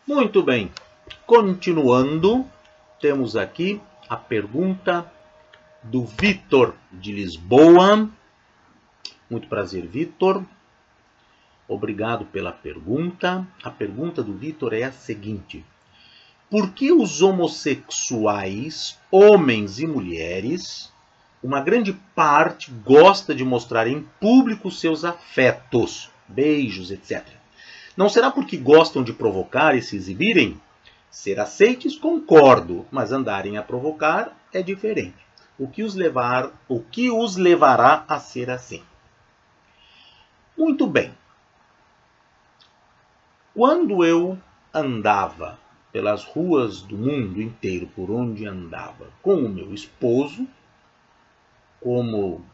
Muito bem, continuando, temos aqui a pergunta do Vitor de Lisboa. Muito prazer, Vitor. Obrigado pela pergunta. A pergunta do Vitor é a seguinte: por que os homossexuais, homens e mulheres, uma grande parte gosta de mostrar em público seus afetos, beijos, etc.? Não será porque gostam de provocar e se exibirem? Ser aceites, concordo, mas andarem a provocar é diferente. O que os levará a ser assim? Muito bem. Quando eu andava pelas ruas do mundo inteiro, por onde andava, com o meu esposo, como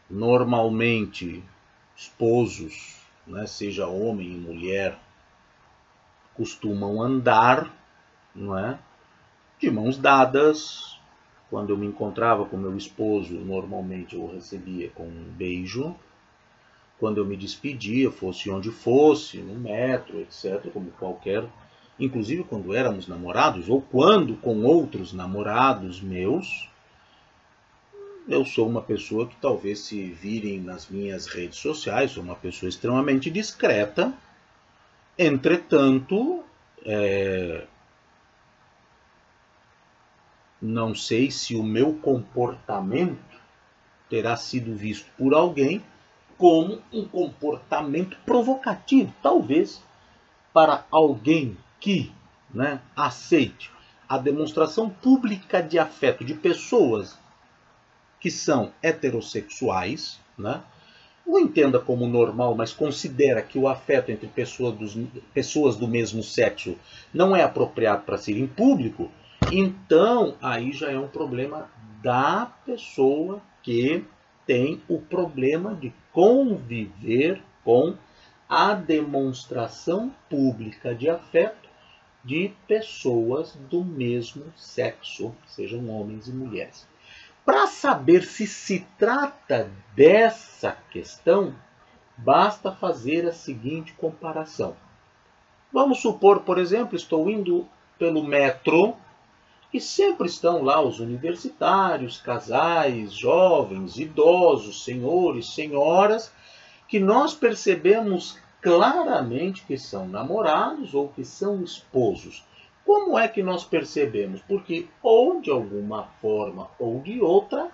normalmente esposos, seja homem e mulher, costumam andar, de mãos dadas. Quando eu me encontrava com meu esposo, normalmente eu o recebia com um beijo. Quando eu me despedia, fosse onde fosse, no metro, etc., como qualquer, inclusive quando éramos namorados, ou quando com outros namorados meus, eu sou uma pessoa que talvez se virem nas minhas redes sociais, sou uma pessoa extremamente discreta. Entretanto, não sei se o meu comportamento terá sido visto por alguém como um comportamento provocativo. Talvez para alguém que aceite a demonstração pública de afeto de pessoas que são heterossexuais, o entenda como normal, mas considera que o afeto entre pessoas do mesmo sexo não é apropriado para ser em público, então aí já é um problema da pessoa que tem o problema de conviver com a demonstração pública de afeto de pessoas do mesmo sexo, sejam homens e mulheres. Para saber se trata dessa questão, basta fazer a seguinte comparação. Vamos supor, por exemplo, estou indo pelo metro e sempre estão lá os universitários, casais, jovens, idosos, senhores, senhoras, que nós percebemos claramente que são namorados ou que são esposos. Como é que nós percebemos? Porque ou de alguma forma ou de outra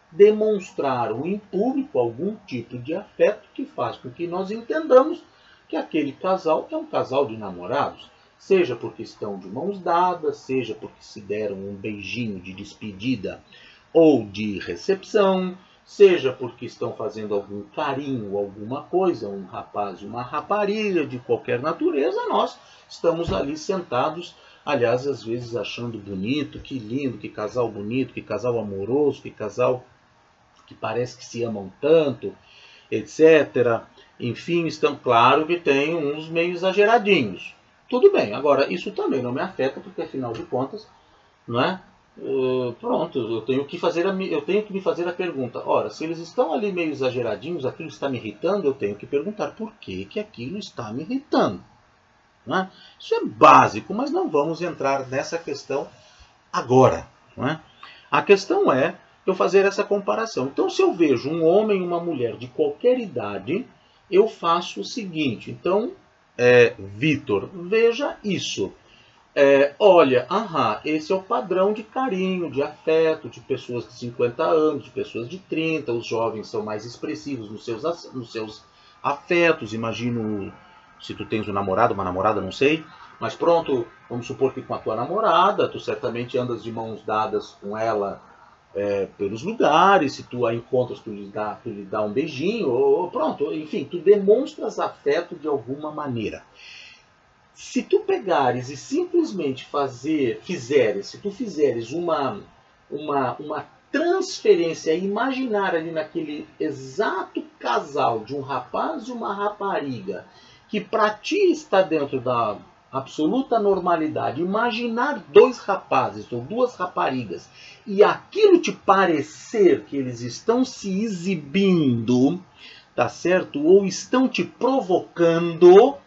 demonstraram em público algum tipo de afeto que faz com que nós entendamos que aquele casal é um casal de namorados. Seja porque estão de mãos dadas, seja porque se deram um beijinho de despedida ou de recepção, seja porque estão fazendo algum carinho, alguma coisa, um rapaz e uma rapariga de qualquer natureza, nós estamos ali sentados, aliás, às vezes achando bonito, que lindo, que casal bonito, que casal amoroso, que casal que parece que se amam tanto, etc. Enfim, estão claro que tem uns meio exageradinhos. Tudo bem, agora isso também não me afeta, porque afinal de contas, pronto, eu tenho que me fazer a pergunta. Ora, se eles estão ali meio exageradinhos, aquilo está me irritando, eu tenho que perguntar por que aquilo está me irritando. Isso é básico, mas não vamos entrar nessa questão agora. A questão é eu fazer essa comparação. Então, se eu vejo um homem e uma mulher de qualquer idade, eu faço o seguinte. Então, Vitor, veja isso. Olha, esse é o padrão de carinho, de afeto, de pessoas de 50 anos, de pessoas de 30. Os jovens são mais expressivos nos seus afetos. Imagino, se tu tens um namorado, uma namorada, não sei. Mas pronto, vamos supor que com a tua namorada, tu certamente andas de mãos dadas com ela pelos lugares. Se tu a encontras, tu lhe dá um beijinho, ou pronto, enfim, tu demonstras afeto de alguma maneira. Se tu pegares e simplesmente se tu fizeres uma transferência imaginária ali naquele exato casal de um rapaz e uma rapariga, que para ti está dentro da absoluta normalidade, imaginar dois rapazes ou duas raparigas e aquilo te parecer que eles estão se exibindo, tá certo? Ou estão te provocando,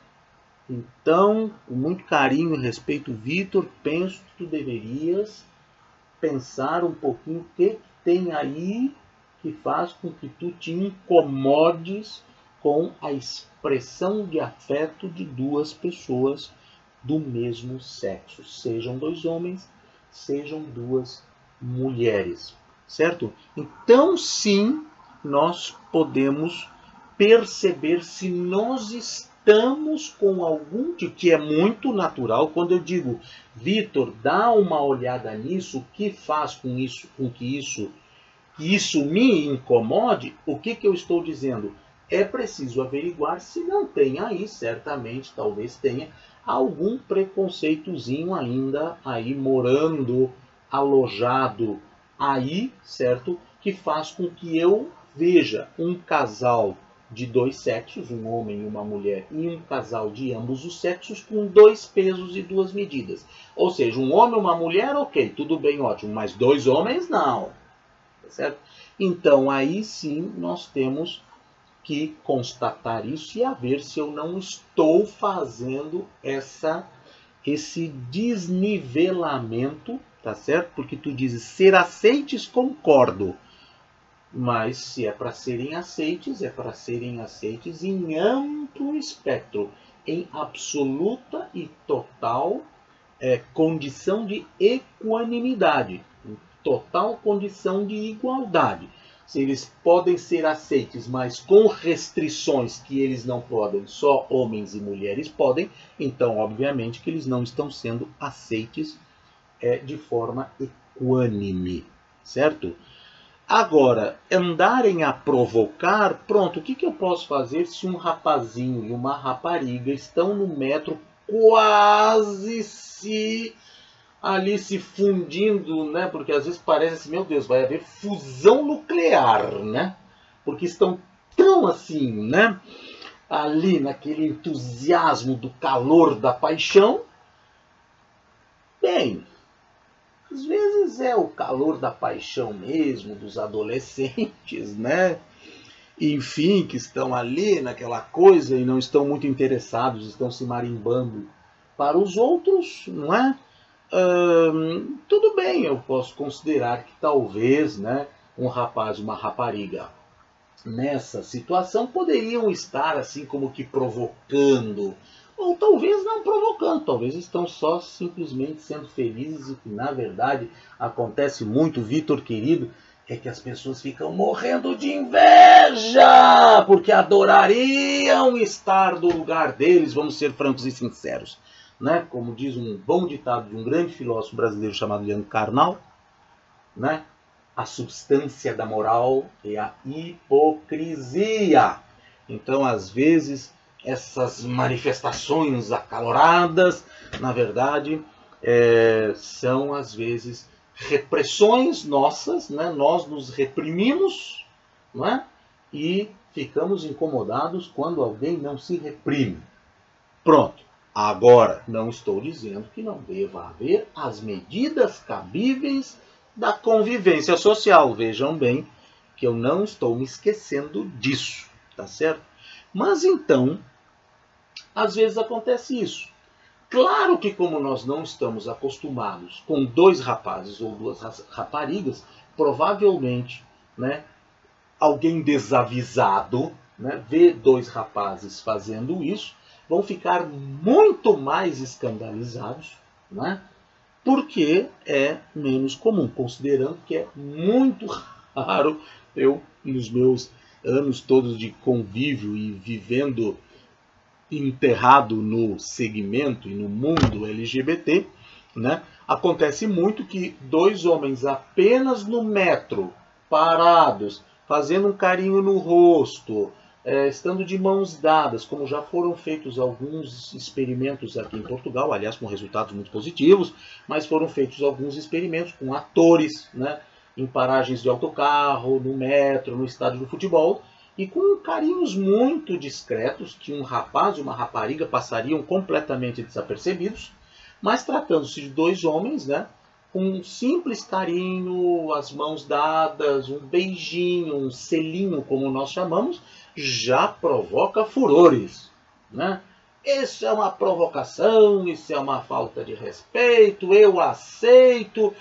Então, com muito carinho e respeito, Vitor, penso que tu deverias pensar um pouquinho o que tem aí que faz com que tu te incomodes com a expressão de afeto de duas pessoas do mesmo sexo, sejam dois homens, sejam duas mulheres, certo? Então, sim, nós podemos perceber se nós estamos com algum tipo, que é muito natural. Quando eu digo, Vitor, dá uma olhada nisso, o que faz com que isso me incomode, o que eu estou dizendo? É preciso averiguar se não tem aí, certamente, talvez tenha, algum preconceitozinho ainda aí morando, alojado aí, certo? Que faz com que eu veja um casal de dois sexos, um homem e uma mulher, e um casal de ambos os sexos com dois pesos e duas medidas. Ou seja, um homem e uma mulher, ok, tudo bem, ótimo, mas dois homens, não. Certo? Então, aí sim nós temos que constatar isso e a ver se eu não estou fazendo esse desnivelamento, tá certo? Porque tu dizes ser aceites, concordo. Mas se é para serem aceites, é para serem aceites em amplo espectro, em absoluta e total condição de equanimidade, total condição de igualdade. Se eles podem ser aceites, mas com restrições que eles não podem, só homens e mulheres podem, então obviamente que eles não estão sendo aceites de forma equânime, certo? Agora, andarem a provocar, pronto, o que eu posso fazer se um rapazinho e uma rapariga estão no metro quase ali se fundindo, né? Porque às vezes parece assim, meu Deus, vai haver fusão nuclear, né? Porque estão tão assim, né? Ali naquele entusiasmo do calor da paixão. Bem, às vezes é o calor da paixão mesmo, dos adolescentes, né? Enfim, que estão ali naquela coisa e não estão muito interessados, estão se marimbando. Para os outros, não é? Tudo bem, eu posso considerar que talvez, né, um rapaz e uma rapariga nessa situação poderiam estar assim como que provocando, ou talvez não provocando, talvez estão só simplesmente sendo felizes e que na verdade acontece muito, Vitor querido, é que as pessoas ficam morrendo de inveja, porque adorariam estar no lugar deles, vamos ser francos e sinceros. Né? Como diz um bom ditado de um grande filósofo brasileiro chamado Leandro Carnal, né? A substância da moral é a hipocrisia. Então, às vezes, essas manifestações acaloradas, na verdade, são, às vezes, repressões nossas, né? Nós nos reprimimos, não é? E ficamos incomodados quando alguém não se reprime. Pronto. Agora, não estou dizendo que não deva haver as medidas cabíveis da convivência social. Vejam bem que eu não estou me esquecendo disso, tá certo? Mas então, às vezes acontece isso. Claro que como nós não estamos acostumados com dois rapazes ou duas raparigas, provavelmente, né, alguém desavisado, né, vê dois rapazes fazendo isso, vão ficar muito mais escandalizados, né? Porque é menos comum, considerando que é muito raro eu, nos meus anos todos de convívio e vivendo enterrado no segmento e no mundo LGBT, né? Acontece muito que dois homens apenas no metro, parados, fazendo um carinho no rosto, estando de mãos dadas, como já foram feitos alguns experimentos aqui em Portugal, aliás, com resultados muito positivos, mas foram feitos alguns experimentos com atores, né, em paragens de autocarro, no metro, no estádio de futebol, e com carinhos muito discretos, que um rapaz e uma rapariga passariam completamente desapercebidos, mas tratando-se de dois homens, né, um simples carinho, as mãos dadas, um beijinho, um selinho, como nós chamamos, já provoca furores, né? isso é uma provocação, isso é uma falta de respeito, eu aceito,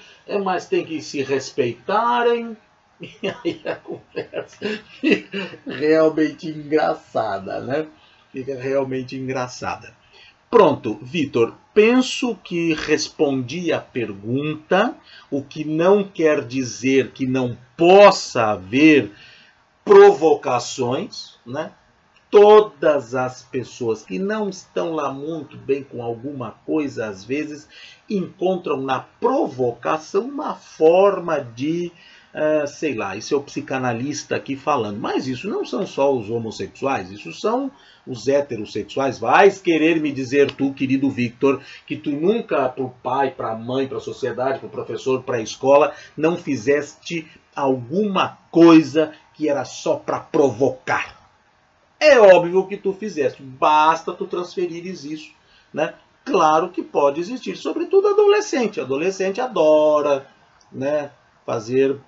mas tem que se respeitarem. E aí a conversa fica realmente engraçada, né? Fica realmente engraçada. Pronto, Vitor, penso que respondi a pergunta, o que não quer dizer que não possa haver provocações, né? Todas as pessoas que não estão lá muito bem com alguma coisa, às vezes, encontram na provocação uma forma de, sei lá, isso é o psicanalista aqui falando, mas isso não são só os homossexuais, isso são os heterossexuais. Vais querer me dizer tu, querido Victor, que tu nunca, para o pai, para a mãe, para a sociedade, para o professor, para a escola, não fizeste alguma coisa que era só para provocar? É óbvio que tu fizeste, basta tu transferires isso, né? Claro que pode existir, sobretudo adolescente. Adolescente adora, né, fazer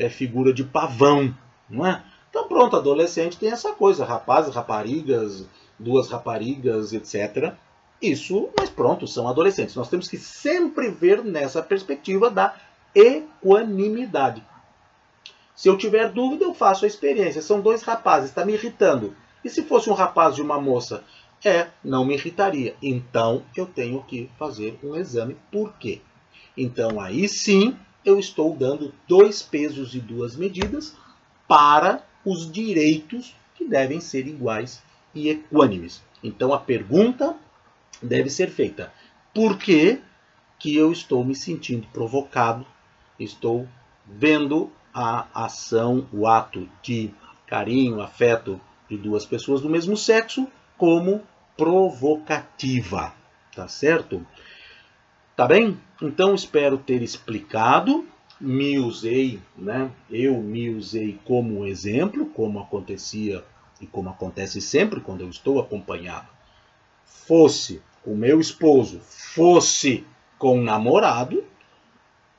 figura de pavão, não é? Então pronto, adolescente tem essa coisa, rapazes, raparigas, duas raparigas, etc. Isso, mas pronto, são adolescentes. Nós temos que sempre ver nessa perspectiva da equanimidade. Se eu tiver dúvida, eu faço a experiência. São dois rapazes, está me irritando. E se fosse um rapaz e uma moça? Não me irritaria. Então, eu tenho que fazer um exame. Por quê? Então, aí sim, eu estou dando 2 pesos e 2 medidas para os direitos que devem ser iguais e equânimes. Então, a pergunta deve ser feita: por que que eu estou me sentindo provocado? Estou vendo a ação, o ato de carinho, afeto de 2 pessoas do mesmo sexo como provocativa, tá certo? Tá bem? Então espero ter explicado, me usei, né? Eu me usei como exemplo, como acontecia e como acontece sempre quando eu estou acompanhado. Fosse o meu esposo, fosse com um namorado,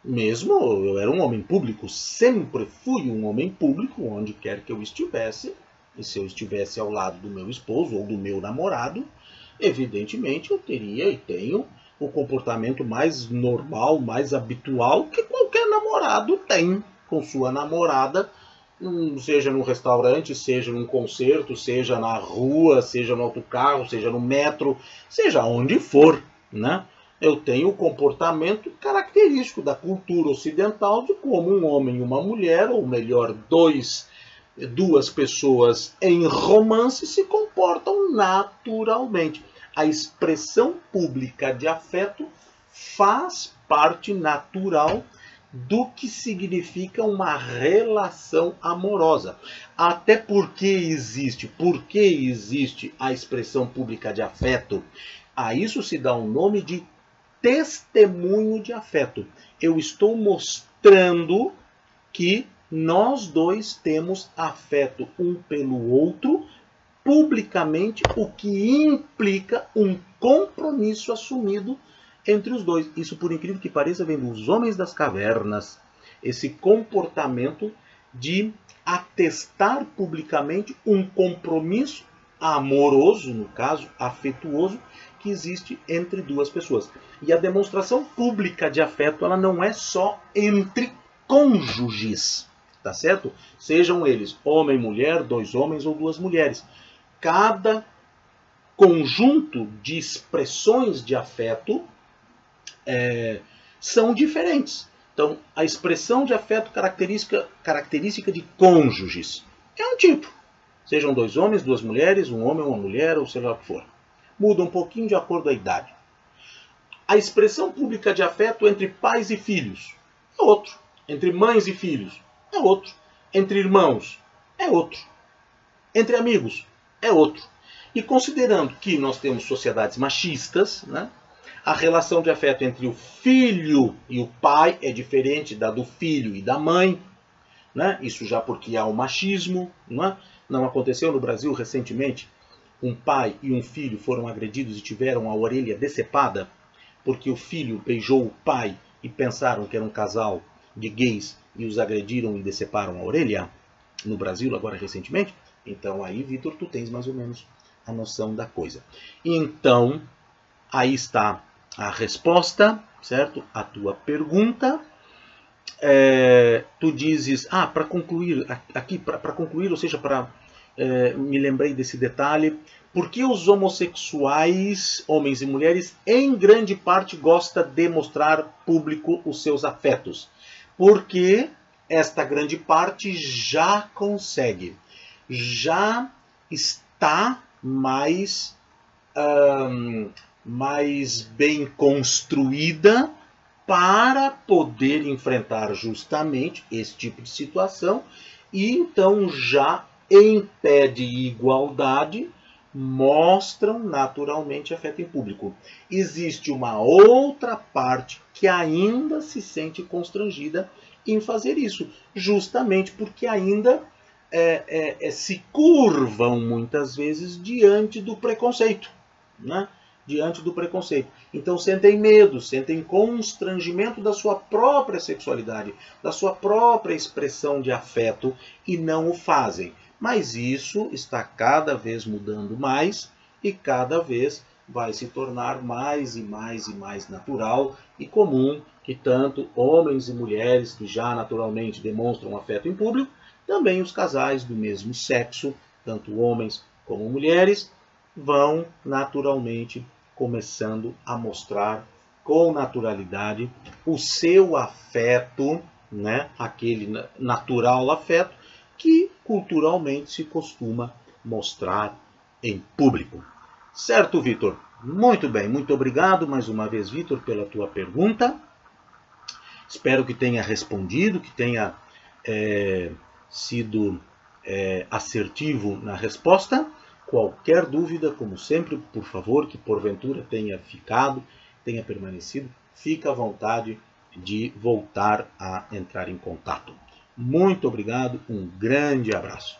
mesmo eu era um homem público, sempre fui um homem público, onde quer que eu estivesse. E se eu estivesse ao lado do meu esposo ou do meu namorado, evidentemente eu teria e tenho o comportamento mais normal, mais habitual que qualquer namorado tem com sua namorada, seja num restaurante, seja num concerto, seja na rua, seja no autocarro, seja no metro, seja onde for, né? Eu tenho o comportamento característico da cultura ocidental de como um homem e uma mulher, ou melhor, duas pessoas em romance se comportam naturalmente. A expressão pública de afeto faz parte natural do que significa uma relação amorosa. Até porque existe a expressão pública de afeto, a isso se dá o nome de testemunho de afeto. Eu estou mostrando que nós dois temos afeto um pelo outro publicamente, o que implica um compromisso assumido entre os dois. Isso, por incrível que pareça, vem dos homens das cavernas. Esse comportamento de atestar publicamente um compromisso amoroso, no caso, afetuoso, que existe entre 2 pessoas. E a demonstração pública de afeto, ela não é só entre cônjuges, tá certo? Sejam eles homem, mulher, 2 homens ou 2 mulheres. Cada conjunto de expressões de afeto são diferentes. Então, a expressão de afeto característica de cônjuges é um tipo. Sejam 2 homens, 2 mulheres, um homem, uma mulher, ou seja lá o que for. Muda um pouquinho de acordo com a idade. A expressão pública de afeto entre pais e filhos é outro. Entre mães e filhos é outro. Entre irmãos é outro. Entre amigos é outro. E considerando que nós temos sociedades machistas, né, a relação de afeto entre o filho e o pai é diferente da do filho e da mãe, né? Isso já porque há o machismo. Não aconteceu no Brasil recentemente? Um pai e um filho foram agredidos e tiveram a orelha decepada porque o filho beijou o pai e pensaram que era um casal de gays e os agrediram e deceparam a orelha no Brasil agora recentemente. Então aí, Vitor, tu tens mais ou menos a noção da coisa. Então, aí está a resposta, certo? A tua pergunta. Tu dizes, para concluir, aqui, para concluir, ou seja, me lembrei desse detalhe, por que os homossexuais, homens e mulheres, em grande parte gostam de mostrar público os seus afetos? Porque esta grande parte já consegue, já está mais bem construída para poder enfrentar justamente esse tipo de situação, e então já em pé de igualdade mostram naturalmente afeto em público. Existe uma outra parte que ainda se sente constrangida em fazer isso, justamente porque ainda se curvam muitas vezes diante do preconceito, né? Diante do preconceito. Então sentem medo, sentem constrangimento da sua própria sexualidade, da sua própria expressão de afeto, e não o fazem. Mas isso está cada vez mudando mais e cada vez vai se tornar mais e mais e mais natural e comum que tanto homens e mulheres que já naturalmente demonstram afeto em público, também os casais do mesmo sexo, tanto homens como mulheres, vão naturalmente começando a mostrar com naturalidade o seu afeto, né? Aquele natural afeto que culturalmente se costuma mostrar em público. Certo, Vitor? Muito bem, muito obrigado mais uma vez, Vitor, pela tua pergunta. Espero que tenha respondido, que tenha sido assertivo na resposta. Qualquer dúvida, como sempre, por favor, que porventura tenha ficado, tenha permanecido, fica à vontade de voltar a entrar em contato. Muito obrigado, um grande abraço.